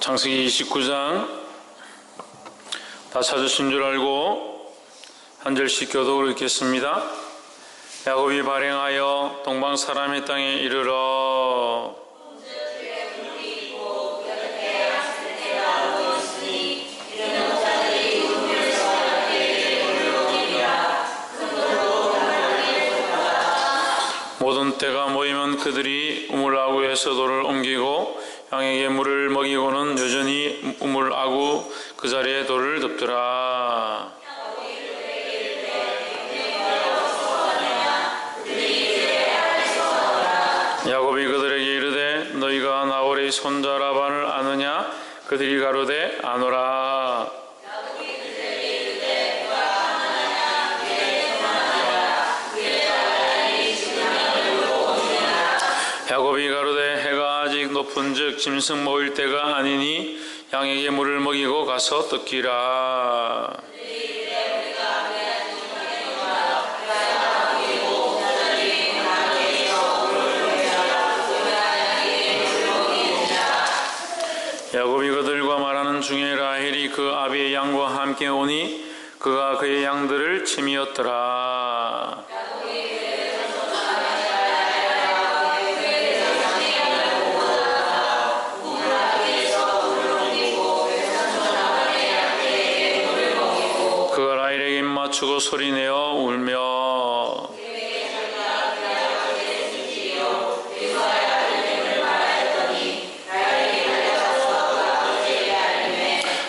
창세기 29장 다 찾으신 줄 알고 한 절씩 교독을 읽겠습니다. 야곱이 발행하여 동방 사람의 땅에 이르러 모든 때가 모이면 그들이 우물아구에서 돌을 옮기고 양에게 물을 먹이고는 여전히 우물아구 그 자리에 돌을 덮더라. 야곱이 그들에게 이르되 너희가 나홀의 손자 라반을 아느냐? 그들이 가로되 아노라. 야곱이 가로되 해가 아직 높은즉 짐승 모일 때가 아니니 양에게 물을 먹이고 가서 뜯기라. 야곱이 그들과 말하는 중에 라헬이 그 아비의 양과 함께 오니 그가 그의 양들을 치미었더라. 그가 라헬에게 입 맞추고 소리내어 울며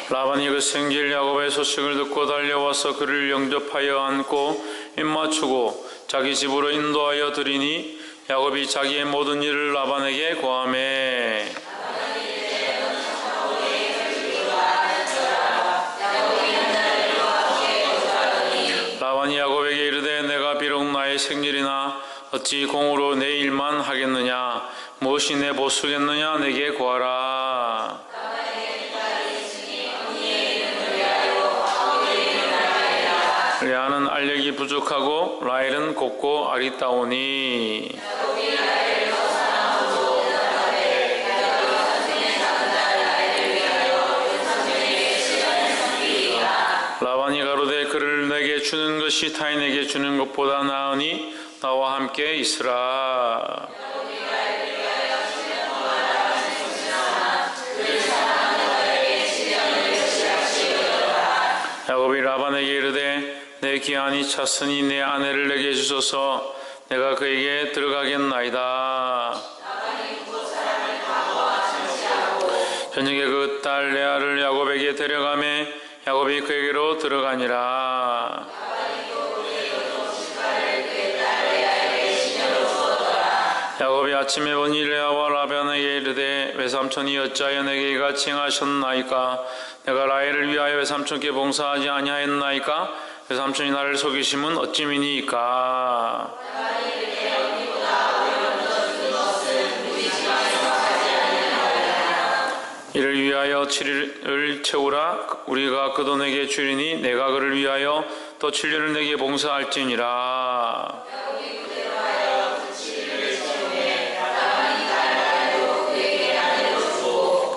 라반이 그 생질 야곱의 소식을 듣고 달려와서 그를 영접하여 안고 입 맞추고 자기 집으로 인도하여 드리니 야곱이 자기의 모든 일을 라반에게 고하매 라반이 야곱에게 이르되 내가 비록 나의 생일이나 어찌 공으로 내 일만 하겠느냐? 무엇이 내 보수겠느냐? 내게 구하라. 레아는 알력이 부족하고 라헬은 곱고 아리따우니 라반이 가로되 그를 내게 주는 것이 타인에게 주는 것보다 나으니 나와 함께 있으라. 야곱이 라반에게 이르되 내 기한이 찼으니 내 아내를 내게 주소서. 내가 그에게 들어가겠나이다. 저녁에 그 딸 레아를 야곱에게 데려가매 야곱이 그에게로 들어가니라. 야곱이 아침에 보니 레아와 라반에게 이르되 외삼촌이 어찌하여 내게 이같이 행하셨나이까? 내가 라헬을 위하여 외삼촌께 봉사하지 아니하였나이까? 외삼촌이 나를 속이심은 어찌미니이까? 이를 위하여 7일을 채우라. 우리가 그 돈에게 주리니 내가 그를 위하여 또 7년을 내게 봉사할지니라.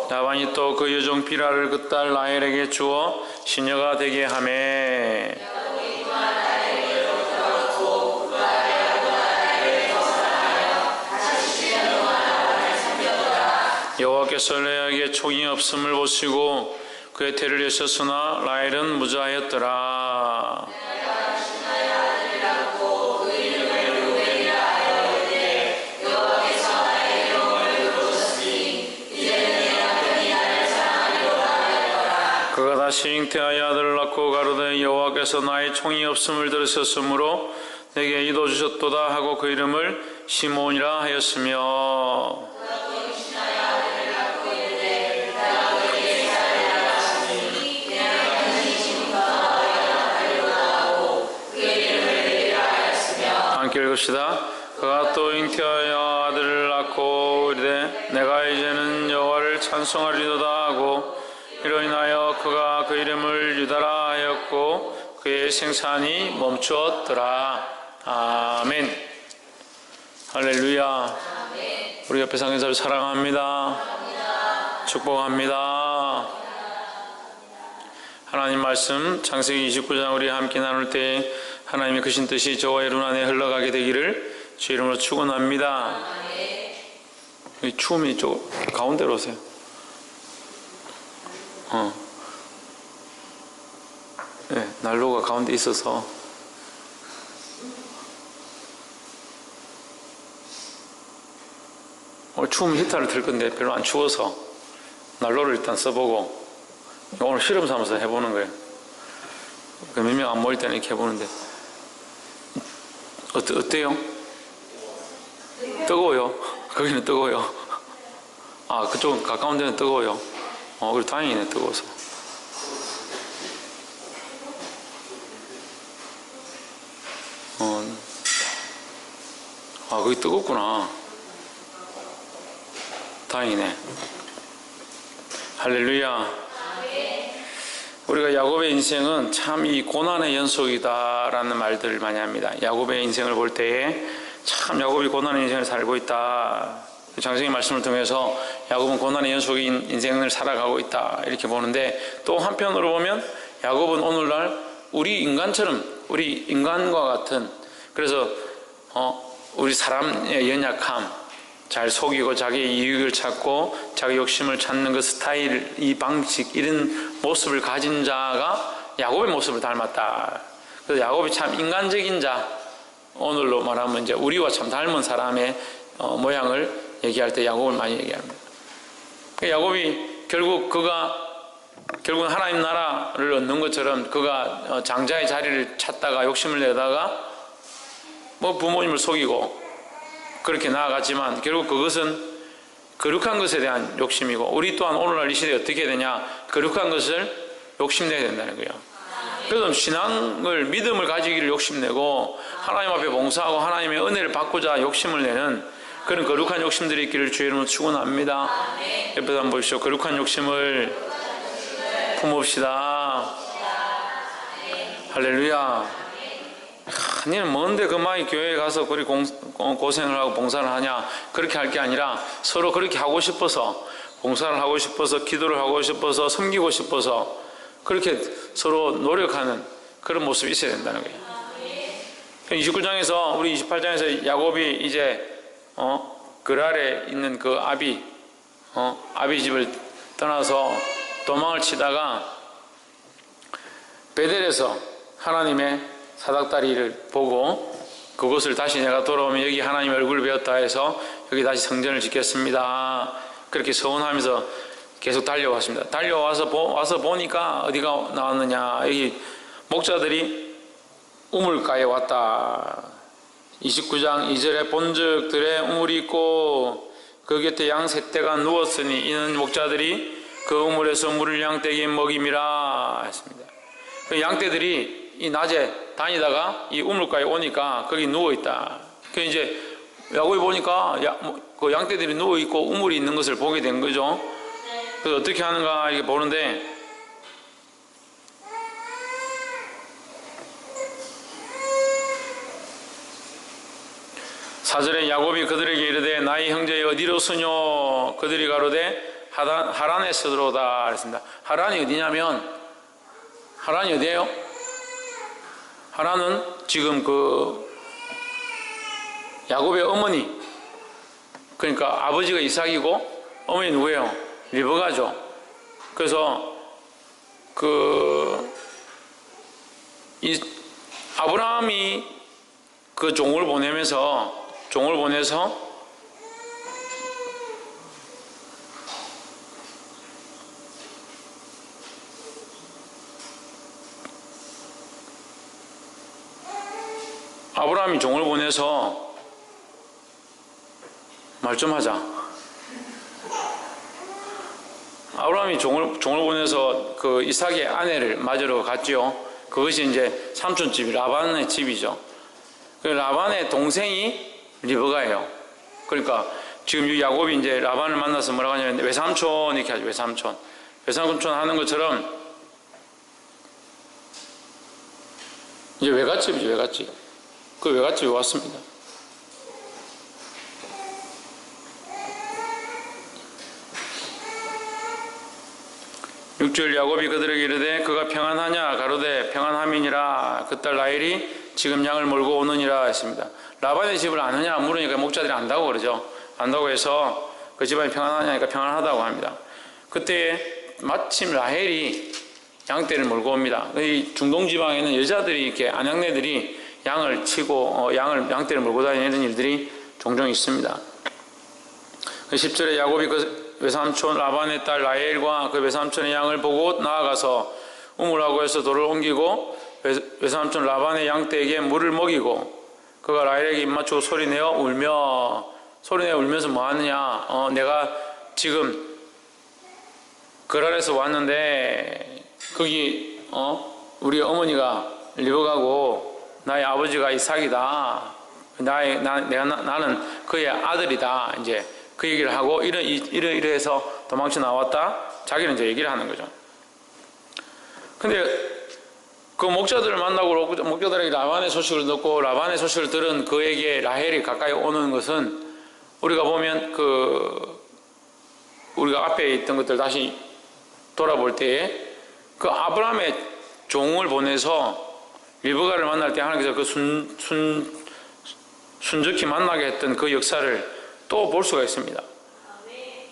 라반이 또 그 여종 비라를 그 딸 라헬에게 주어 시녀가 되게 하매 여호와께서 레아에게 총이 없음을 보시고 그의 태를 여셨으나 라헬은 무자하였더라. 그가 다시 잉태하여 아들을 낳고 가로되 여호와께서 나의 총이 없음을 들으셨으므로 내게 이도 주셨도다 하고 그 이름을 시몬이라 하였으며 함께 읽읍시다. 그가 또 잉태하여 아들을 낳고 이르되 내가 이제는 여호와를 찬송하리로다 하고 이로 인하여 그가 그 이름을 유다라 하였고 그의 생산이 멈추었더라. 아멘. 할렐루야. 우리 옆에 상인사를 사랑합니다. 축복합니다. 하나님 말씀 창세기 29장 우리 함께 나눌 때 하나님의 크신 뜻이 저와의 눈 안에 흘러가게 되기를 주 이름으로 축원합니다. 이 추움이 쪽 가운데로 오세요. 네, 난로가 가운데 있어서 오늘 추우면 히터를 틀 건데 별로 안 추워서 난로를 일단 써보고 오늘 실험 삼아서 해보는 거예요. 몇 명 안 모일 때는 이렇게 해보는데 어때요? 뜨거워요? 거기는 뜨거워요? 아, 그쪽은 가까운 데는 뜨거워요? 그래 다행이네, 뜨거워서. 아, 거기 뜨겁구나. 다행이네. 할렐루야. 우리가 야곱의 인생은 참 이 고난의 연속이다라는 말들을 많이 합니다. 야곱의 인생을 볼 때에 참 야곱이 고난의 인생을 살고 있다. 장세기 말씀을 통해서 야곱은 고난의 연속인 인생을 살아가고 있다 이렇게 보는데, 또 한편으로 보면 야곱은 오늘날 우리 인간처럼, 우리 인간과 같은, 그래서 우리 사람의 연약함, 잘 속이고 자기의 이익을 찾고 자기 욕심을 찾는 그 스타일, 이 방식, 이런 모습을 가진 자가 야곱의 모습을 닮았다. 그래서 야곱이 참 인간적인 자, 오늘로 말하면 이제 우리와 참 닮은 사람의 모양을 얘기할 때 야곱을 많이 얘기합니다. 야곱이 결국은 하나님 나라를 얻는 것처럼 그가 장자의 자리를 찾다가 욕심을 내다가 뭐 부모님을 속이고 그렇게 나아갔지만 결국 그것은 거룩한 것에 대한 욕심이고, 우리 또한 오늘날 이 시대에 어떻게 되냐, 거룩한 것을 욕심내야 된다는 거예요. 그래서 신앙을, 믿음을 가지기를 욕심내고 하나님 앞에 봉사하고 하나님의 은혜를 받고자 욕심을 내는 그런 거룩한 욕심들이 있기를 주의 이름으로 축원합니다. 옆에서 한번 보십시오. 거룩한 욕심을 품읍시다. 할렐루야. 니는 뭔데 그만이 교회에 가서 그리 고생을 하고 봉사를 하냐, 그렇게 할 게 아니라 서로 그렇게 하고 싶어서, 봉사를 하고 싶어서, 기도를 하고 싶어서, 섬기고 싶어서 그렇게 서로 노력하는 그런 모습이 있어야 된다는 거예요. 29장에서 우리 28장에서 야곱이 이제 그랄에 있는 그 아비 집을 떠나서 도망을 치다가 베델에서 하나님의 사닥다리를 보고 그곳을 다시 내가 돌아오면 여기 하나님의 얼굴을 배웠다 해서 여기 다시 성전을 짓겠습니다. 그렇게 서원하면서 계속 달려왔습니다. 달려와서 와서 보니까 어디가 나왔느냐, 여기 목자들이 우물가에 왔다. 29장 2절에 본적들의 우물이 있고 그 곁에 양 셋대가 누웠으니 이는 목자들이 그 우물에서 물을 양떼에게 먹임이라 했습니다. 그 양떼들이 이 낮에 다니다가 이 우물가에 오니까 거기 누워있다. 그 이제 야곱이 보니까 그 양떼들이 누워있고 우물이 있는 것을 보게 된 거죠. 그래서 어떻게 하는가 이렇게 보는데, 사절에 야곱이 그들에게 이르되 나의 형제여 어디로 서뇨? 그들이 가로되 하란에 서들어오다 했습니다. 하란이 어디냐면, 하란이 어디예요? 하란은 지금 그 야곱의 어머니, 그러니까 아버지가 이삭이고 어머니 누구예요? 리브가죠. 그래서 이 아브라함이 그 종을 보내서 말 좀 하자. 아브라함이 종을 보내서 그 이삭의 아내를 맞으러 갔지요. 그것이 이제 삼촌집이 라반의 집이죠. 그 라반의 동생이 리브가예요. 그러니까 지금 이 야곱이 이제 라반을 만나서 뭐라고 하냐면 외삼촌 이렇게 하죠. 외삼촌 하는 것처럼 이제 외갓집이죠. 외갓집. 그 외갓집에 왔습니다. 6절 야곱이 그들에게 이르되 그가 평안하냐 가로되 평안함이니라. 그딸 라헬이 지금 양을 몰고 오느니라 했습니다. 라반의 집을 아느냐 물으니까 목자들이 안다고 그러죠. 안다고 해서 그 집안이 평안하냐니까 평안하다고 합니다. 그때 마침 라헬이 양떼를 몰고 옵니다. 이 중동 지방에는 여자들이 이렇게 아낙네들이 양을 치고 양떼를 몰고 다니는 일들이 종종 있습니다. 10절에 야곱이 그 외삼촌 라반의 딸 라헬과 그 외삼촌의 양을 보고 나아가서 우물하고 해서 돌을 옮기고 외삼촌 라반의 양떼에게 물을 먹이고 그가 라헬에게 입맞추고 소리내어 울면서 뭐 하느냐? 내가 지금 거랄에서 왔는데 거기 우리 어머니가 리브가고 나의 아버지가 이삭이다. 나는 그의 아들이다. 이제 그 얘기를 하고 이래서 도망쳐 나왔다. 자기는 이제 얘기를 하는 거죠. 근데 그 목자들을 만나고 목자들에게 라반의 소식을 듣고 라반의 소식을 들은 그에게 라헬이 가까이 오는 것은 우리가 보면 우리가 앞에 있던 것들 다시 돌아볼 때에 그 아브라함의 종을 보내서 리브가를 만날 때 하나님께서 그 순적히 만나게 했던 그 역사를 또 볼 수가 있습니다.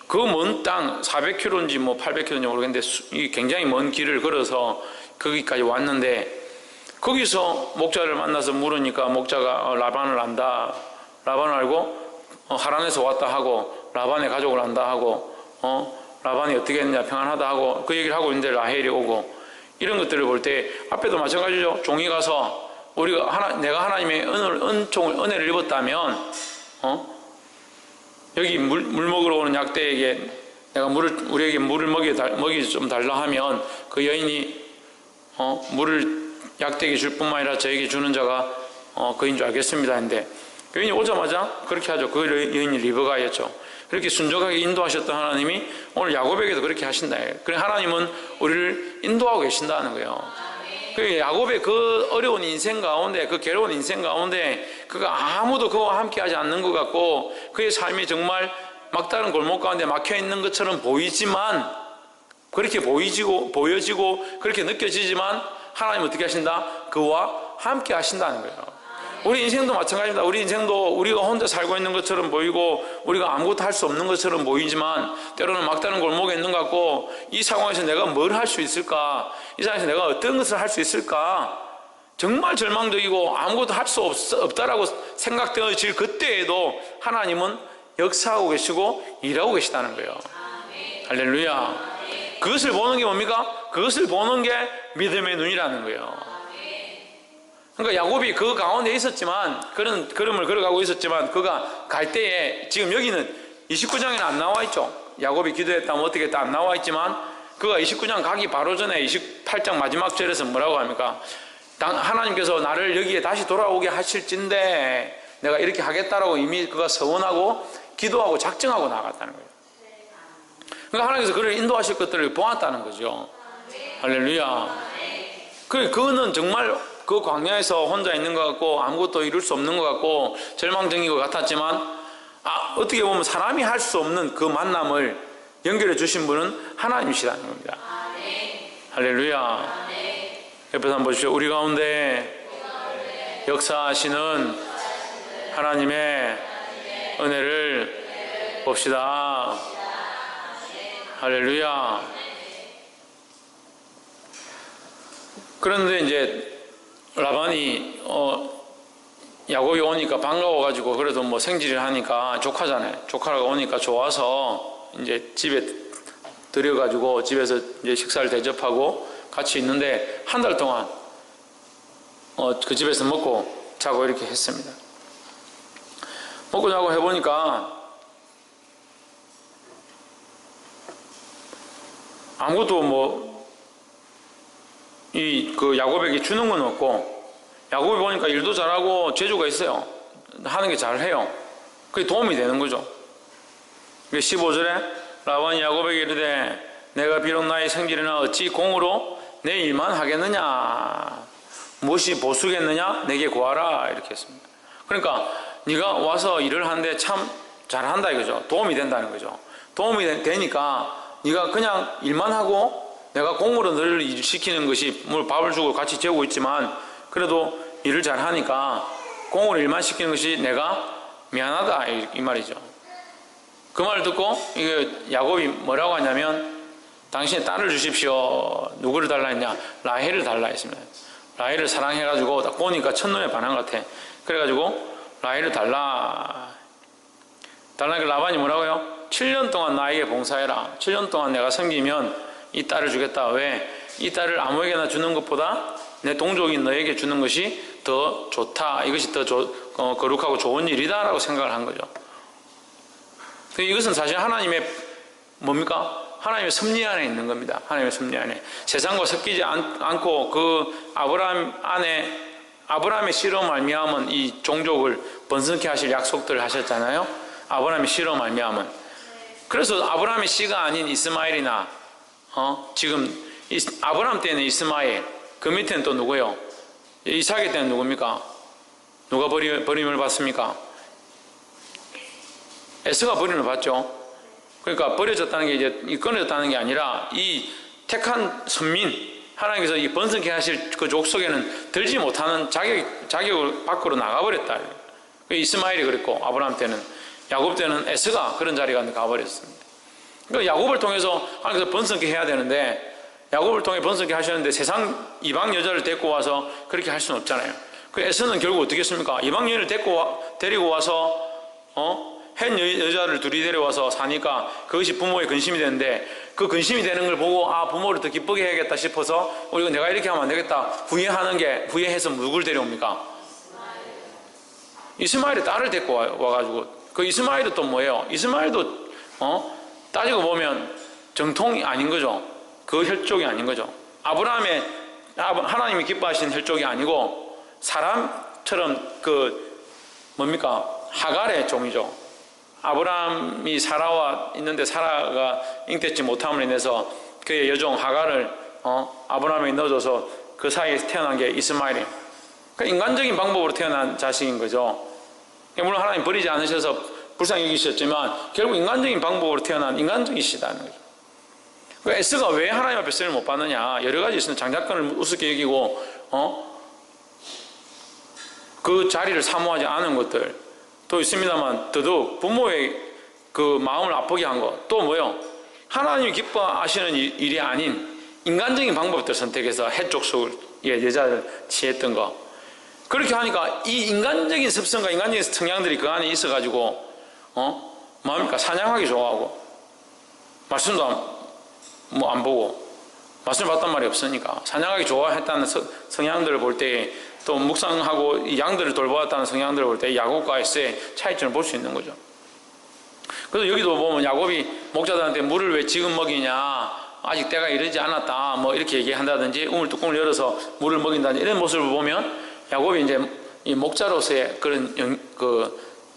그 먼 땅 400km인지 뭐 800km인지 모르겠는데 굉장히 먼 길을 걸어서 거기까지 왔는데 거기서 목자를 만나서 물으니까 목자가 라반을 안다. 라반을 알고 하란에서 왔다 하고 라반의 가족을 안다 하고 라반이 어떻게 했냐 평안하다 하고 그 얘기를 하고 있는데 라헬이 오고 이런 것들을 볼 때 앞에도 마찬가지죠. 종이 가서 내가 하나님의 은혜를 입었다면 여기 물 먹으러 오는 약대에게 내가 우리에게 물을 먹이 좀 달라 하면 그 여인이 물을 약대에게 줄 뿐만 아니라 저에게 주는 자가 그인 줄 알겠습니다 했는데 여인이 오자마자 그렇게 하죠. 그 여인이 리브가였죠. 그렇게 순종하게 인도하셨던 하나님이 오늘 야곱에게도 그렇게 하신다. 그래 하나님은 우리를 인도하고 계신다는 거예요. 그 야곱의 그 어려운 인생 가운데 그 괴로운 인생 가운데 그가 아무도 그와 함께 하지 않는 것 같고 그의 삶이 정말 막다른 골목 가운데 막혀 있는 것처럼 보이지만 그렇게 보여지고 그렇게 느껴지지만 하나님은 어떻게 하신다? 그와 함께 하신다는 거예요. 우리 인생도 마찬가지입니다. 우리 인생도 우리가 혼자 살고 있는 것처럼 보이고 우리가 아무것도 할 수 없는 것처럼 보이지만 때로는 막다른 골목에 있는 것 같고 이 상황에서 내가 뭘 할 수 있을까? 이 상황에서 내가 어떤 것을 할 수 있을까? 정말 절망적이고 아무것도 할 수 없다라고 생각되어질 그때에도 하나님은 역사하고 계시고 일하고 계시다는 거예요. 할렐루야. 그것을 보는 게 뭡니까? 그것을 보는 게 믿음의 눈이라는 거예요. 그러니까 야곱이 그 가운데 있었지만 그런 걸음을 걸어가고 있었지만 그가 갈 때에 지금 여기는 29장에는 안 나와 있죠. 야곱이 기도했다 뭐 어떻게 했다 안 나와 있지만 그가 29장 가기 바로 전에 28장 마지막 절에서 뭐라고 합니까? 하나님께서 나를 여기에 다시 돌아오게 하실진데 내가 이렇게 하겠다라고 이미 그가 서원하고 기도하고 작정하고 나갔다는 거예요. 그러니까 하나님께서 그를 인도하실 것들을 보았다는 거죠. 할렐루야. 그는 정말 그 광야에서 혼자 있는 것 같고 아무것도 이룰 수 없는 것 같고 절망적인 것 같았지만 어떻게 보면 사람이 할 수 없는 그 만남을 연결해 주신 분은 하나님이시라는 겁니다. 할렐루야. 옆에서 한번 보십시오. 우리 가운데 역사하시는 하나님의 은혜를 봅시다. 할렐루야. 그런데 이제 라반이 야곱이 오니까 반가워가지고 그래도 뭐 생질을 하니까 조카잖아요. 조카가 오니까 좋아서 이제 집에 들여가지고 집에서 이제 식사를 대접하고 같이 있는데 한 달 동안 그 집에서 먹고 자고 이렇게 했습니다. 먹고 자고 해보니까 아무것도 뭐 그 야곱에게 주는 건 없고 야곱이 보니까 일도 잘하고 재주가 있어요. 하는 게 잘해요. 그게 도움이 되는 거죠. 15절에 라반이 야곱에게 이르되 내가 비록 나의 생질이나 어찌 공으로 내 일만 하겠느냐 무엇이 보수겠느냐 내게 구하라 이렇게 했습니다. 그러니까 네가 와서 일을 하는데 참 잘한다 이거죠. 도움이 된다는 거죠. 도움이 되니까 네가 그냥 일만 하고 내가 공으로 너를 일시키는 것이 뭐 밥을 주고 같이 재우고 있지만 그래도 일을 잘하니까 공으로 일만 시키는 것이 내가 미안하다 이 말이죠. 그 말을 듣고 이게 야곱이 뭐라고 하냐면 당신의 딸을 주십시오. 누구를 달라 했냐? 라헬을 달라 했습니다. 라헬을 사랑해가지고 딱 보니까 첫눈에 반한 것 같아. 그래가지고 라헬을 달라니까 라반이 뭐라고요? 7년 동안 나에게 봉사해라. 7년 동안 내가 섬기면 이 딸을 주겠다. 왜? 이 딸을 아무에게나 주는 것보다 내 동족인 너에게 주는 것이 더 좋다. 이것이 더 거룩하고 좋은 일이다 라고 생각을 한 거죠. 이것은 사실 하나님의 뭡니까? 하나님의 섭리 안에 있는 겁니다. 하나님의 섭리 안에. 세상과 섞이지 않고 그 아브라함의 씨로 말미암은 이 종족을 번성케 하실 약속들을 하셨잖아요. 아브라함의 씨로 말미암은. 그래서 아브라함의 씨가 아닌 이스마엘이나 지금 아브라함 때는 이스마엘, 그 밑에는 또 누구예요? 이삭의 때는 누굽니까? 누가 버림을 받습니까? 에서가 버림을 받죠. 그러니까 버려졌다는 게 이제 끊어졌다는 게 아니라 이 택한 선민, 하나님께서 이 번성케 하실 그 족속에는 들지 못하는 자격을 밖으로 나가버렸다. 이스마엘이 그랬고, 아브라함 때는, 야곱 때는 에서가 그런 자리가 가버렸습니다. 그러니까 야곱을 통해서 하나님께서 번성케 해야 되는데, 야곱을 통해 번성케 하셨는데 세상 이방 여자를 데리고 와서 그렇게 할 수는 없잖아요. 그 에서는 결국 어떻게 했습니까? 이방 여인을 데리고 와서 한 여자를 둘이 데려와서 사니까 그것이 부모의 근심이 되는데, 그 근심이 되는 걸 보고 부모를 더 기쁘게 해야겠다 싶어서 이거 내가 이렇게 하면 안 되겠다 후회해서 누굴 데려옵니까? 이스마엘의 딸을 데리고 와가지고, 그 이스마엘도 또 뭐예요? 이스마엘도 따지고 보면 정통이 아닌 거죠. 그 혈족이 아닌 거죠. 하나님이 기뻐하시는 혈족이 아니고 사람처럼 하갈의 종이죠. 아브라함이 사라와 있는데 사라가 잉태치 못함을 인해서 그의 여종 하갈을 아브라함에게 넣어줘서 그 사이에서 태어난 게 이스마엘이에요. 그러니까 인간적인 방법으로 태어난 자식인 거죠. 물론 하나님 버리지 않으셔서 불쌍히 여기셨지만 결국 인간적인 방법으로 태어난 인간적이시다는 거죠. 에스가 왜 하나님 앞에 쓰임을 못 받느냐? 여러 가지 있습니다. 장자권을 우습게 여기고 그 자리를 사모하지 않은 것들 또 있습니다만, 더더욱 부모의 그 마음을 아프게 한 것, 또 뭐요? 하나님이 기뻐하시는 일이 아닌 인간적인 방법들 선택해서 해족속을 여자를 취했던 거. 그렇게 하니까 이 인간적인 습성과 인간적인 성향들이 그 안에 있어가지고 뭡니까? 사냥하기 좋아하고 말씀도 안 보고 말씀을 봤단 말이 없으니까 사냥하기 좋아했다는 성향들을 볼 때, 또 묵상하고 양들을 돌보았다는 성향들을 볼 때 야곱과 에서의 차이점을 볼 수 있는 거죠. 그래서 여기도 보면 야곱이 목자들한테 물을 왜 지금 먹이냐, 아직 때가 이르지 않았다 이렇게 얘기한다든지 우물뚜껑을 열어서 물을 먹인다든지 이런 모습을 보면 야곱이 이제 이 목자로서의 그런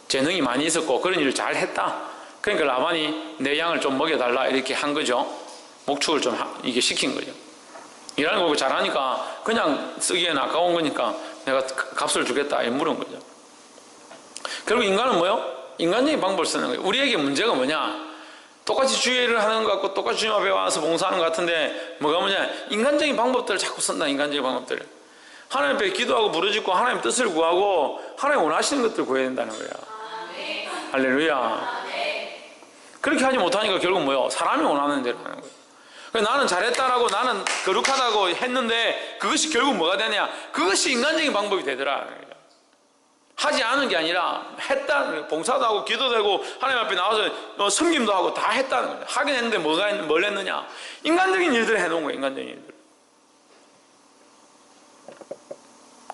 재능이 많이 있었고 그런 일을 잘 했다. 그러니까 라반이 내 양을 좀 먹여달라 이렇게 한 거죠. 목축을 좀 이게 시킨 거죠. 일하는 거 잘하니까 그냥 쓰기에는 아까운 거니까 내가 값을 주겠다 이렇게 물은 거죠. 결국 인간은 뭐요? 인간적인 방법을 쓰는 거예요. 우리에게 문제가 뭐냐? 똑같이 주의를 하는 것 같고 똑같이 주님 앞에 와서 봉사하는 것 같은데 뭐가 뭐냐? 인간적인 방법들을 자꾸 쓴다. 인간적인 방법들을. 하나님 앞에 기도하고 부르짖고 하나님 뜻을 구하고 하나님 원하시는 것들을 구해야 된다는 거야. 할렐루야. 그렇게 하지 못하니까 결국 뭐요? 사람이 원하는 대로 하는 거예요. 나는 잘했다라고, 나는 거룩하다고 했는데 그것이 결국 뭐가 되냐? 그것이 인간적인 방법이 되더라. 하지 않은 게 아니라 했다, 봉사도 하고 기도도 하고 하나님 앞에 나와서 섬김도 하고 다 했다는 거예요. 하긴 했는데 뭘 했느냐? 인간적인 일들을 해놓은 거예요. 인간적인 일들.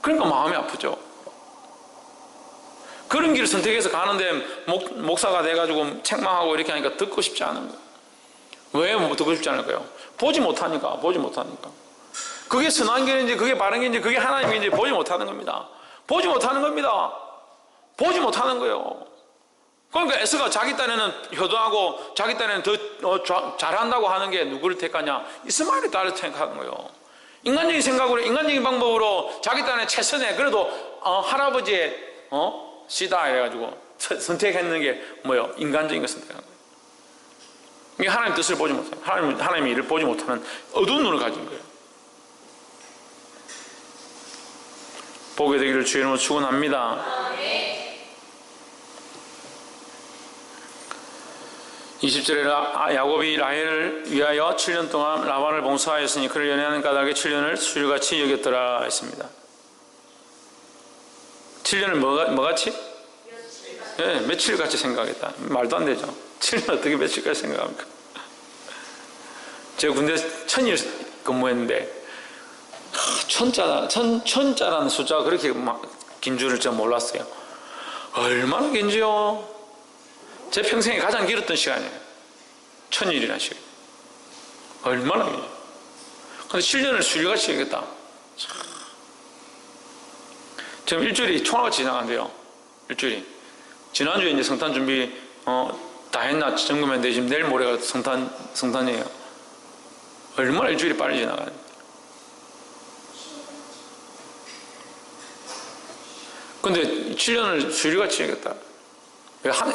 그러니까 마음이 아프죠. 그런 길을 선택해서 가는데 목사가 돼가지고 책망하고 이렇게 하니까 듣고 싶지 않은 거예요. 왜 듣고 싶지 않을까요? 보지 못하니까. 그게 선한 길인지 그게 바른 길인지 그게 하나님인지 보지 못하는 겁니다. 보지 못하는 거예요. 그러니까 에스가 자기 딴에는 효도하고 자기 딴에는 더 잘한다고 하는 게 누구를 택하냐? 이스마엘의 딸을 택하는 거예요. 인간적인 생각으로, 인간적인 방법으로 자기 딴에 최선에, 그래도 할아버지의 씨다 해가지고 선택했는 게 뭐예요? 인간적인 걸 선택한 거예요. 이게 하나님 뜻을 보지 못해요. 하나님의 일을 보지 못하는 어두운 눈을 가진 거예요. 보게 되기를 주의 이름으로 축원합니다. 20절에 야곱이 라헬을 위하여 7년 동안 라반을 봉사하였으니 그를 연애하는 까닭에 7년을 수일같이 여겼더라 했습니다. 7년을 뭐같이? 네, 며칠같이 생각했다. 말도 안 되죠. 7년 어떻게 며칠까지 생각합니까? 제가 군대 1000일 근무했는데 천자라는 숫자가 그렇게 긴 줄을 제가 몰랐어요. 얼마나 긴지요? 제 평생에 가장 길었던 시간이에요. 1000일이라는 시간. 얼마나 긴지. 근데 7년을 수일같이 여겼다. 지금 일주일이 총알같이 지나간대요. 일주일이. 지난주에 이제 성탄 준비 다 했나 점검했는데 지금 내일 모레가 성탄이에요. 얼마나 일주일이 빨리 지나가요. 근데 7년을 수일같이 여겼다.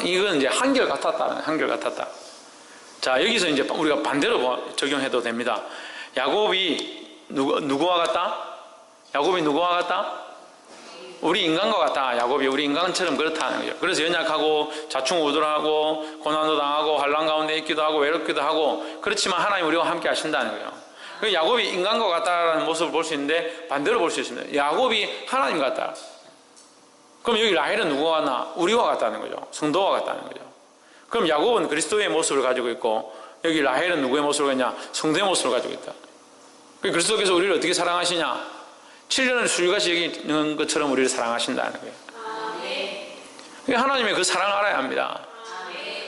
이건 이제 한결같았다. 자, 여기서 이제 우리가 반대로 적용해도 됩니다. 야곱이 누구와 같다? 야곱이 누구와 같다? 우리 인간과 같다. 야곱이 우리 인간처럼 그렇다는 거죠. 그래서 연약하고 자충우돌하고 고난도 당하고 환난 가운데 있기도 하고 외롭기도 하고, 그렇지만 하나님 우리와 함께 하신다는 거예요. 야곱이 인간과 같다라는 모습을 볼 수 있는데 반대로 볼 수 있습니다. 야곱이 하나님 같다. 그럼 여기 라헬은 누구와 같나? 우리와 같다는 거죠. 성도와 같다는 거죠. 그럼 야곱은 그리스도의 모습을 가지고 있고, 여기 라헬은 누구의 모습을 갖냐? 성도의 모습을 가지고 있다. 그리스도께서 우리를 어떻게 사랑하시냐? 7년을 수일같이 여기는 것처럼 우리를 사랑하신다는 거예요. 그러니까 하나님의 그 사랑을 알아야 합니다.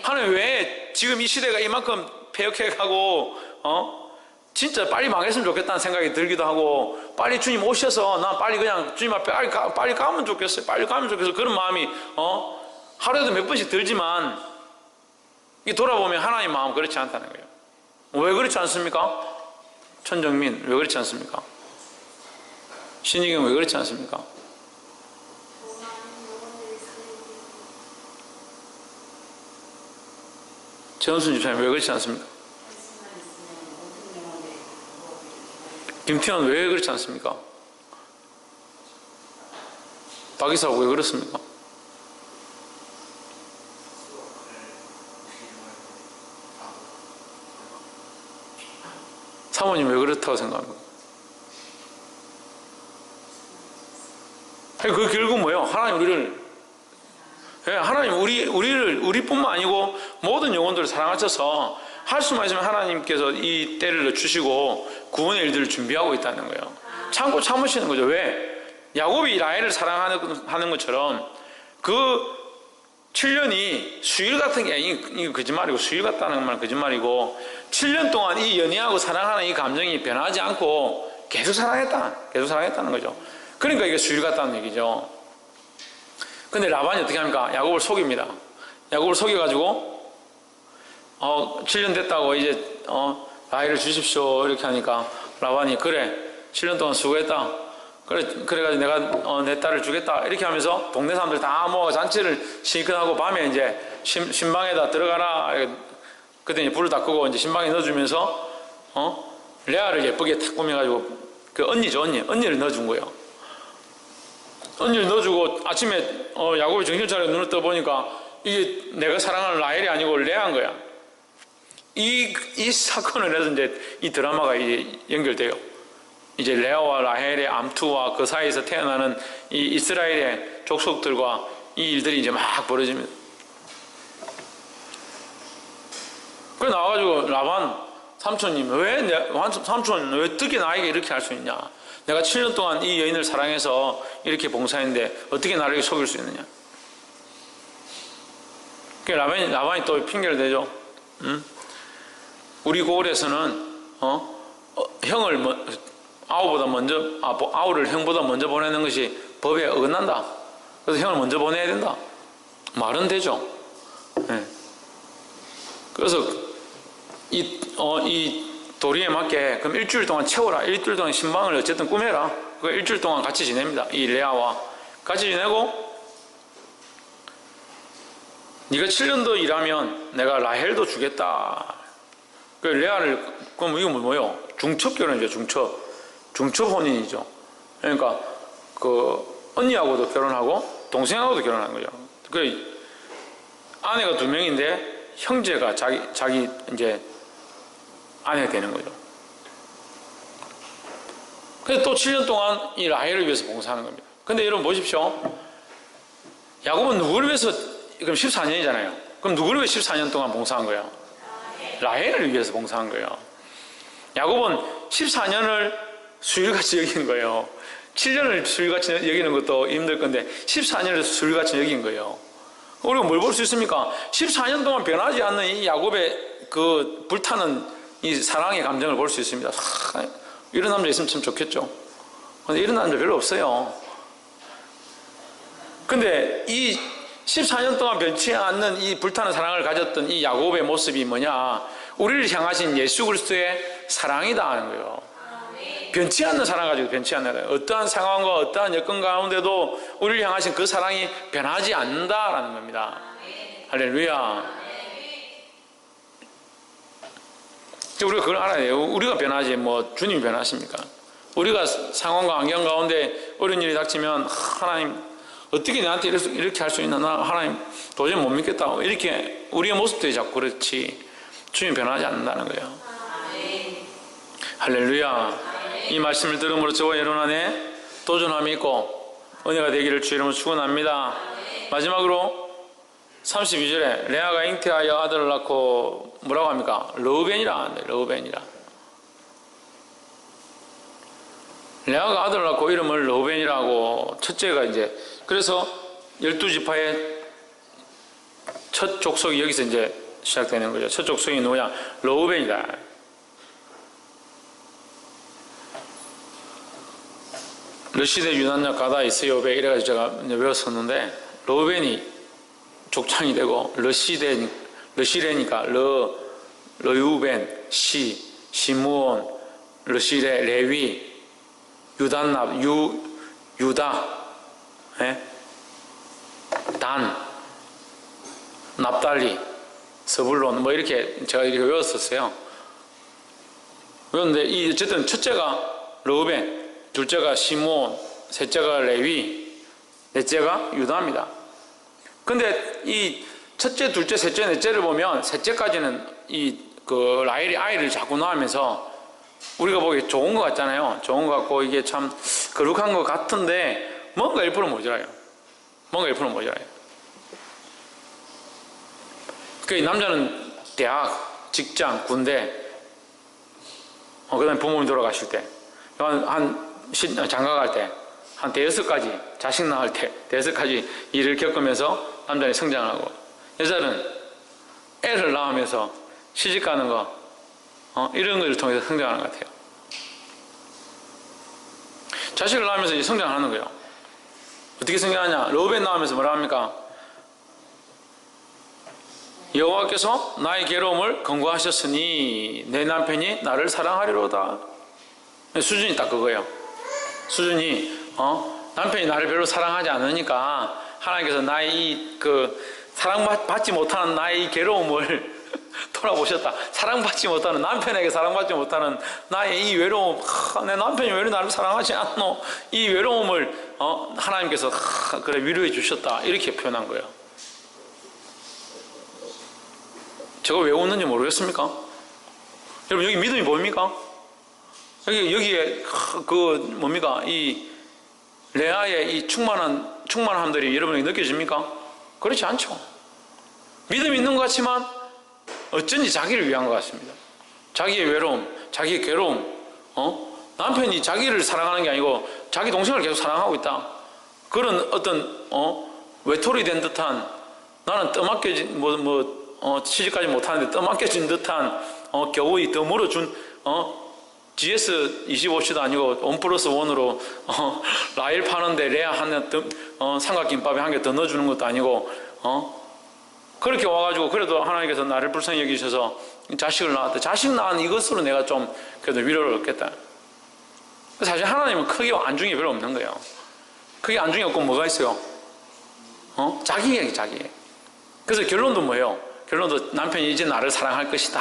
하나님 왜 지금 이 시대가 이만큼 폐역해가고 진짜 빨리 망했으면 좋겠다는 생각이 들기도 하고, 빨리 주님 오셔서 나 빨리 그냥 주님 앞에 빨리 가면 좋겠어요. 빨리 가면 좋겠어요. 그런 마음이 하루에도 몇 번씩 들지만, 이 돌아보면 하나님 마음 그렇지 않다는 거예요. 왜 그렇지 않습니까? 천정민 왜 그렇지 않습니까? 신희경 왜 그렇지 않습니까? 최원순 집사님 왜 그렇지 않습니까? 김태현 왜 그렇지 않습니까? 박이사고 왜 그렇습니까? 사모님 왜 그렇다고 생각합니까? 그 결국 뭐예요? 하나님 우리뿐만 아니고 모든 영혼들을 사랑하셔서 할 수만 있으면 하나님께서 이 때를 주시고 구원의 일들을 준비하고 있다는 거예요. 참으시는 거죠. 왜? 야곱이 라헬을 사랑하는 것처럼 그 7년이 수일 같은 게 이거 거짓말이고, 수일 같다는 말은 거짓말이고, 7년 동안 이 연애하고 사랑하는 이 감정이 변하지 않고 계속 사랑했다는 거죠. 그러니까 이게 수일 같다는 얘기죠. 근데 라반이 어떻게 합니까? 야곱을 속입니다. 야곱을 속여가지고 7년 됐다고 이제 라헬을 주십시오 이렇게 하니까 라반이 그래 7년 동안 수고했다. 그래가지고 내가 내 딸을 주겠다 이렇게 하면서 동네 사람들 다 모아 잔치를 실컷 하고 밤에 이제 신방에다 들어가라. 그때 이제 불을 다 끄고 이제 신방에 넣어주면서 레아를 예쁘게 탁 꾸며가지고, 그 언니를 넣어준 거예요. 언니를 넣어주고 아침에 야곱이 정신 차려 눈을 떠보니까 이게 내가 사랑하는 라헬이 아니고 레아인 거야. 이 사건을 해서 이제 이 드라마가 이제 연결돼요. 이제 레아와 라헬의 암투와 그 사이에서 태어나는 이 이스라엘의 족속들과 이 일들이 이제 막 벌어집니다. 그래 나와가지고 라반 삼촌님 삼촌 왜 어떻게 나에게 이렇게 할 수 있냐? 내가 7년 동안 이 여인을 사랑해서 이렇게 봉사했는데 어떻게 나를 속일 수 있느냐? 라반이 또 핑계를 대죠. 응? 우리 고을에서는 형을 아우를 형보다 먼저 보내는 것이 법에 어긋난다. 그래서 형을 먼저 보내야 된다. 말은 되죠. 네. 그래서 이 도리에 맞게 그럼 일주일 동안 채워라. 일주일 동안 신방을 어쨌든 꾸며라. 그 일주일 동안 같이 지냅니다. 이 레아와 같이 지내고, 네가 7년도 일하면 내가 라헬도 주겠다. 그 레아를, 그럼 이거 뭐예요? 중첩 결혼이죠, 중첩 혼인이죠. 그러니까 그 언니하고도 결혼하고 동생하고도 결혼한 거죠. 그 아내가 2명인데 형제가 자기 이제 아내가 되는 거죠. 그래서 또 7년 동안 이 라헬을 위해서 봉사하는 겁니다. 근데 여러분 보십시오. 야곱은 누구를 위해서, 그럼 14년이잖아요. 그럼 누구를 위해 14년 동안 봉사한 거예요? 라헬을 위해서 봉사한 거예요. 야곱은 14년을 수일같이 여기는 거예요. 7년을 수일같이 여기는 것도 힘들 건데 14년을 수일같이 여긴 거예요. 우리가 뭘 볼 수 있습니까? 14년 동안 변하지 않는 이 야곱의 그 불타는 이 사랑의 감정을 볼 수 있습니다. 이런 남자 있으면 참 좋겠죠. 근데 이런 남자 별로 없어요. 근데 이 14년 동안 변치 않는 이 불타는 사랑을 가졌던 이 야곱의 모습이 뭐냐? 우리를 향하신 예수 그리스도의 사랑이다 하는 거예요. 변치 않는 사랑 가지고 변치 않는 거예요. 어떠한 상황과 어떠한 여건 가운데도 우리를 향하신 그 사랑이 변하지 않는다라는 겁니다. 할렐루야. 우리가 그걸 알아야 돼요. 우리가 변하지 뭐 주님이 변하십니까? 우리가 상황과 환경 가운데 어려운 일이 닥치면 하나님 어떻게 나한테 이렇게 할 수 있나? 나 하나님 도저히 못 믿겠다. 이렇게 우리의 모습들이 자꾸 그렇지 주님이 변하지 않는다는 거예요. 할렐루야. 이 말씀을 들음으로 저와 여러분 안에 도전함이 있고 은혜가 되기를 주 이름으로 축원합니다. 마지막으로 32절에 레아가 잉태하여 아들을 낳고 뭐라고 합니까? 르우벤이라 하는데, 르우벤이라. 레아가 아들을 낳고 이름을 르우벤이라고, 첫째가 이제, 그래서 12지파의 첫 족속이 여기서 이제 시작되는 거죠. 첫 족속이 누구냐? 르우벤이다. 르시데 유난냐 가다 이스요베 이래가지고 제가 외웠었는데, 르우벤이 족장이 되고 르시레니까 르유벤, 시므온, 르시레, 레위, 유단납, 유다, 단, 납달리, 서불론 뭐 이렇게 제가 이렇게 외웠었어요. 외웠는데 이 어쨌든 첫째가 르우벤, 둘째가 시므온, 셋째가 레위, 넷째가 유다입니다. 근데 이 첫째, 둘째, 셋째, 넷째를 보면 셋째까지는 그 라헬이 아이를 자꾸 낳으면서 우리가 보기에 좋은 것 같잖아요. 좋은 것 같고 이게 참 거룩한 것 같은데 뭔가 1% 모자라요. 뭔가 1% 모자라요. 그 남자는 대학, 직장, 군대, 그 다음에 부모님 돌아가실 때, 장가 갈 때, 한 대여섯 가지, 자식 낳을 때, 대여섯 가지 일을 겪으면서 남자는 성장하고, 여자는 애를 낳으면서 시집 가는 거, 이런 것을 통해서 성장하는 것 같아요. 자식을 낳으면서 이제 성장하는 거예요. 어떻게 성장하냐? 르우벤 낳으면서 뭐라 합니까? 여호와께서 나의 괴로움을 건고하셨으니 내 남편이 나를 사랑하리로다. 수준이 딱 그거예요. 수준이 남편이 나를 별로 사랑하지 않으니까 하나님께서 나의 사랑받지 못하는 나의 괴로움을 돌아보셨다. 사랑받지 못하는, 남편에게 사랑받지 못하는 나의 이 외로움, 내 남편이 왜 나를 사랑하지 않노? 이 외로움을 하나님께서 그래 위로해 주셨다. 이렇게 표현한 거예요. 제가 왜 웃는지 모르겠습니까? 여러분 여기 믿음이 뭡니까? 여기에 뭡니까? 이 레아의 이 충만함들이 여러분에게 느껴집니까? 그렇지 않죠. 믿음이 있는 것 같지만 어쩐지 자기를 위한 것 같습니다. 자기의 외로움, 자기의 괴로움, 남편이 자기를 사랑하는 게 아니고 자기 동생을 계속 사랑하고 있다. 그런 어떤 외톨이 된 듯한, 나는 떠맡겨진 취직까지 못하는데 떠맡겨진 듯한 겨우 이 더 물어준 GS25C도 아니고 1+1으로 라일 파는데 레아 삼각김밥에 한 개 더 넣어주는 것도 아니고 그렇게 와가지고 그래도 하나님께서 나를 불쌍히 여기셔서 자식을 낳았다. 자식 낳은 이것으로 내가 좀 그래도 위로를 얻겠다. 사실 하나님은 크게 안중이 별로 없는 거예요. 크게 안중이 없고 뭐가 있어요? 자기 얘기, 자기 얘기. 그래서 결론도 뭐예요? 결론도 남편이 이제 나를 사랑할 것이다.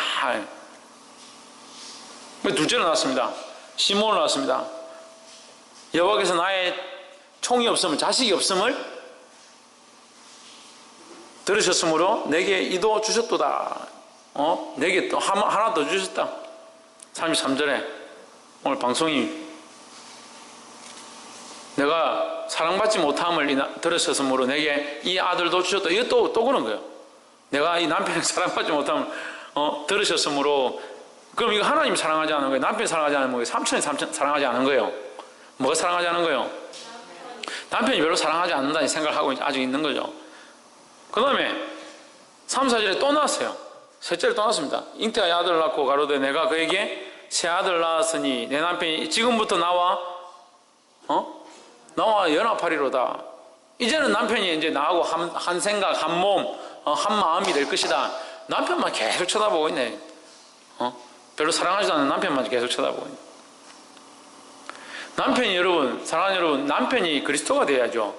둘째를 낳았습니다. 시몬을 낳았습니다. 여호와께서 나의 총이 없음을, 자식이 없음을 들으셨으므로 내게 이도 주셨도다. 내게 또 하나 더 주셨다. 33절에 오늘 방송이 내가 사랑받지 못함을 들으셨으므로 내게 이 아들도 주셨다. 이거 또 그런 거예요. 내가 이 남편을 사랑받지 못함을 들으셨으므로. 그럼 이거 하나님이 사랑하지 않은 거예요? 남편이 사랑하지 않은 거예요? 삼촌이 사랑하지 않은 거예요? 뭐가 사랑하지 않은 거예요? 남편이 별로 사랑하지 않는다는 생각을 하고 아직 있는 거죠. 그 다음에 3, 4절에 또 낳았어요. 셋째를 또 낳았습니다. 잉태하여 아들을 낳고 가로되 내가 그에게 새 아들을 낳았으니 내 남편이 지금부터 나와 연합하리로다. 이제는 남편이 이제 나하고 한 생각, 한 몸, 한 마음이 될 것이다. 남편만 계속 쳐다보고 있네. 별로 사랑하지도 않는 남편만 계속 쳐다보고 있네. 남편이, 여러분, 사랑하는 여러분, 남편이 그리스도가 돼야죠.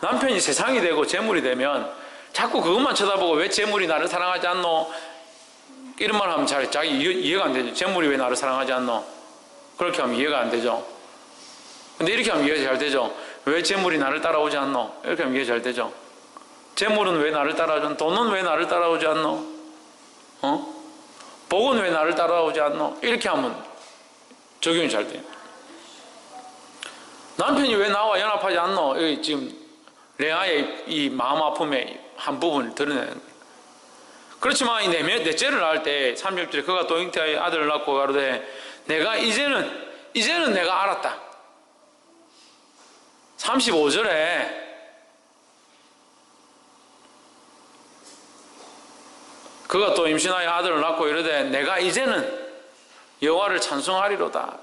남편이 세상이 되고 재물이 되면 자꾸 그것만 쳐다보고 왜 재물이 나를 사랑하지 않노? 이런 말 하면 자기 이해가 안 되죠. 재물이 왜 나를 사랑하지 않노? 그렇게 하면 이해가 안 되죠. 근데 이렇게 하면 이해가 잘 되죠. 왜 재물이 나를 따라오지 않노? 이렇게 하면 이해 잘 되죠. 재물은 왜 나를 따라오지 않노? 돈은 왜 나를 따라오지 않노? 복은 왜 나를 따라오지 않노? 이렇게 하면 적용이 잘 돼요. 남편이 왜 나와 연합하지 않노? 여기 지금 레아의 이 마음 아픔의 한 부분을 드러내는 거예요. 그렇지만 이 넷째를 낳을 때 36절에 그가 또 잉태하여 아들을 낳고 가로되 내가 이제는 내가 알았다. 35절에 그가 또 임신하여 아들을 낳고 이르되 내가 이제는 여호와를 찬송하리로다.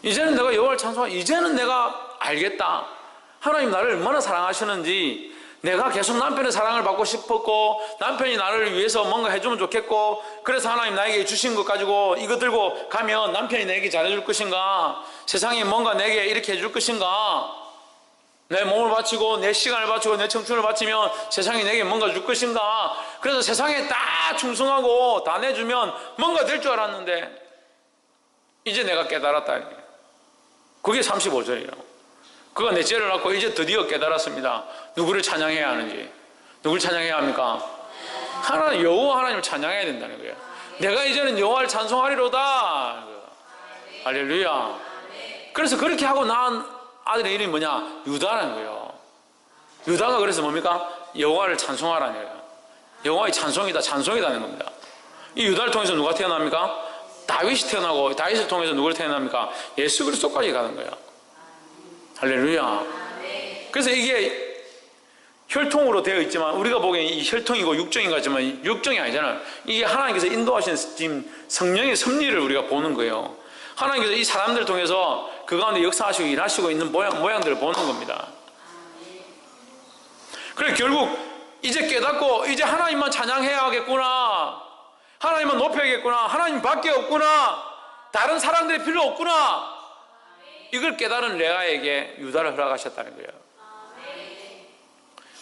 이제는 내가 여호와를 찬송하리. 이제는 내가 알겠다. 하나님 나를 얼마나 사랑하시는지, 내가 계속 남편의 사랑을 받고 싶었고 남편이 나를 위해서 뭔가 해주면 좋겠고, 그래서 하나님 나에게 주신 것 가지고 이거 들고 가면 남편이 내게 잘해줄 것인가, 세상에 뭔가 내게 이렇게 해줄 것인가, 내 몸을 바치고 내 시간을 바치고 내 청춘을 바치면 세상이 내게 뭔가 줄 것인가, 그래서 세상에 다 충성하고 다 내주면 뭔가 될 줄 알았는데 이제 내가 깨달았다. 그게 35절이에요. 그가 넷째를 낳고 이제 드디어 깨달았습니다. 누구를 찬양해야 하는지. 누구를 찬양해야 합니까? 하나님, 여호와 하나님을 찬양해야 된다는 거예요. 내가 이제는 여호와를 찬송하리로다. 할렐루야. 그래서 그렇게 하고 낳은 아들의 이름이 뭐냐? 유다라는 거예요. 유다가 그래서 뭡니까? 여호와를 찬송하라는 거예요. 여호와의 찬송이다는 겁니다. 이 유다를 통해서 누가 태어납니까? 다윗이 태어나고, 다윗을 통해서 누구를 태어납니까? 예수 그리스도까지 가는 거예요. 할렐루야. 그래서 이게 혈통으로 되어 있지만 우리가 보기엔 이 혈통이고 육정인 것 같지만 육정이 아니잖아요. 이게 하나님께서 인도하신 지금 성령의 섭리를 우리가 보는 거예요. 하나님께서 이 사람들을 통해서 그 가운데 역사하시고 일하시고 있는 모양들을 보는 겁니다. 그래 결국 이제 깨닫고 이제 하나님만 찬양해야 하겠구나, 하나님만 높여야겠구나, 하나님 밖에 없구나, 다른 사랑들이 필요 없구나, 이걸 깨달은 레아에게 유다를 허락하셨다는 거예요.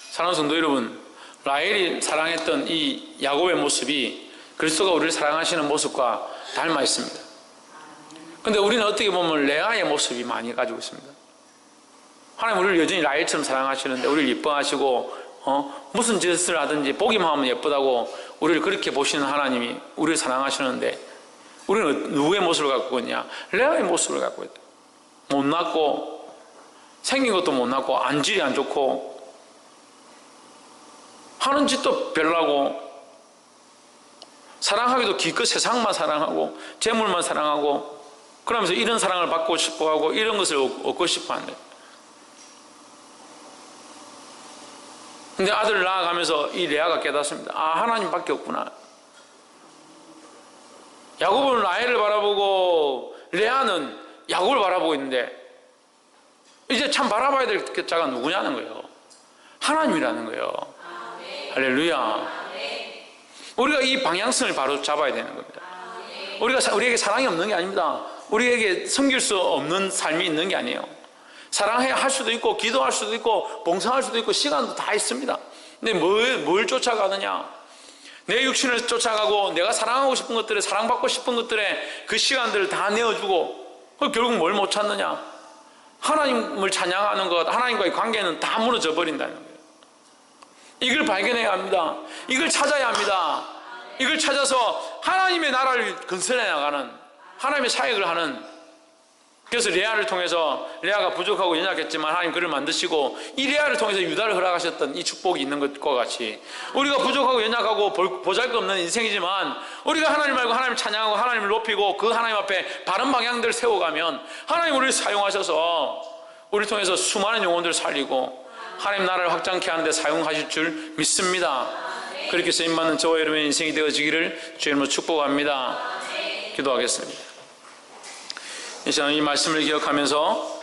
사랑하는 성도 여러분, 라헬이 사랑했던 이 야곱의 모습이 그리스도가 우리를 사랑하시는 모습과 닮아 있습니다. 그런데 우리는 어떻게 보면 레아의 모습이 많이 가지고 있습니다. 하나님 우리를 여전히 라헬처럼 사랑하시는데 우리를 예뻐하시고 무슨 짓을 하든지 보기만 하면 예쁘다고 우리를 그렇게 보시는 하나님이 우리를 사랑하시는데 우리는 누구의 모습을 갖고 있냐? 레아의 모습을 갖고 있다. 못났고 생긴 것도 못났고 안질이 안 좋고 하는 짓도 별나고 사랑하기도 기껏 세상만 사랑하고 재물만 사랑하고 그러면서 이런 사랑을 받고 싶어하고 이런 것을 얻고 싶어하는데, 근데 아들을 낳아가면서 이 레아가 깨닫습니다. 아, 하나님밖에 없구나. 야곱은 라헬을 바라보고 레아는 야곱을 바라보고 있는데 이제 참 바라봐야 될 자가 누구냐는 거예요. 하나님이라는 거예요. 아멘. 할렐루야. 아멘. 우리가 이 방향성을 바로 잡아야 되는 겁니다. 우리에게 사랑이 없는 게 아닙니다. 우리에게 섬길 수 없는 삶이 있는 게 아니에요. 사랑해야 할 수도 있고 기도할 수도 있고 봉사할 수도 있고 시간도 다 있습니다. 근데 뭘 쫓아가느냐? 내 육신을 쫓아가고 내가 사랑하고 싶은 것들에, 사랑받고 싶은 것들에 그 시간들을 다 내어주고 결국 뭘 못 찾느냐? 하나님을 찬양하는 것, 하나님과의 관계는 다 무너져 버린다는 거예요. 이걸 발견해야 합니다. 이걸 찾아야 합니다. 이걸 찾아서 하나님의 나라를 건설해 나가는, 하나님의 사역을 하는. 그래서 레아를 통해서, 레아가 부족하고 연약했지만 하나님 그를 만드시고 이 레아를 통해서 유다를 허락하셨던 이 축복이 있는 것과 같이, 우리가 부족하고 연약하고 보잘것없는 인생이지만 우리가 하나님 말고 하나님을 찬양하고 하나님을 높이고 그 하나님 앞에 바른 방향들을 세워가면 하나님 우리를 사용하셔서 우리를 통해서 수많은 영혼들을 살리고 하나님 나라를 확장케 하는 데 사용하실 줄 믿습니다. 그렇게 쓰임받는 저와 여러분의 인생이 되어지기를 주의 이름으로 축복합니다. 기도하겠습니다. 이 시간 이 말씀을 기억하면서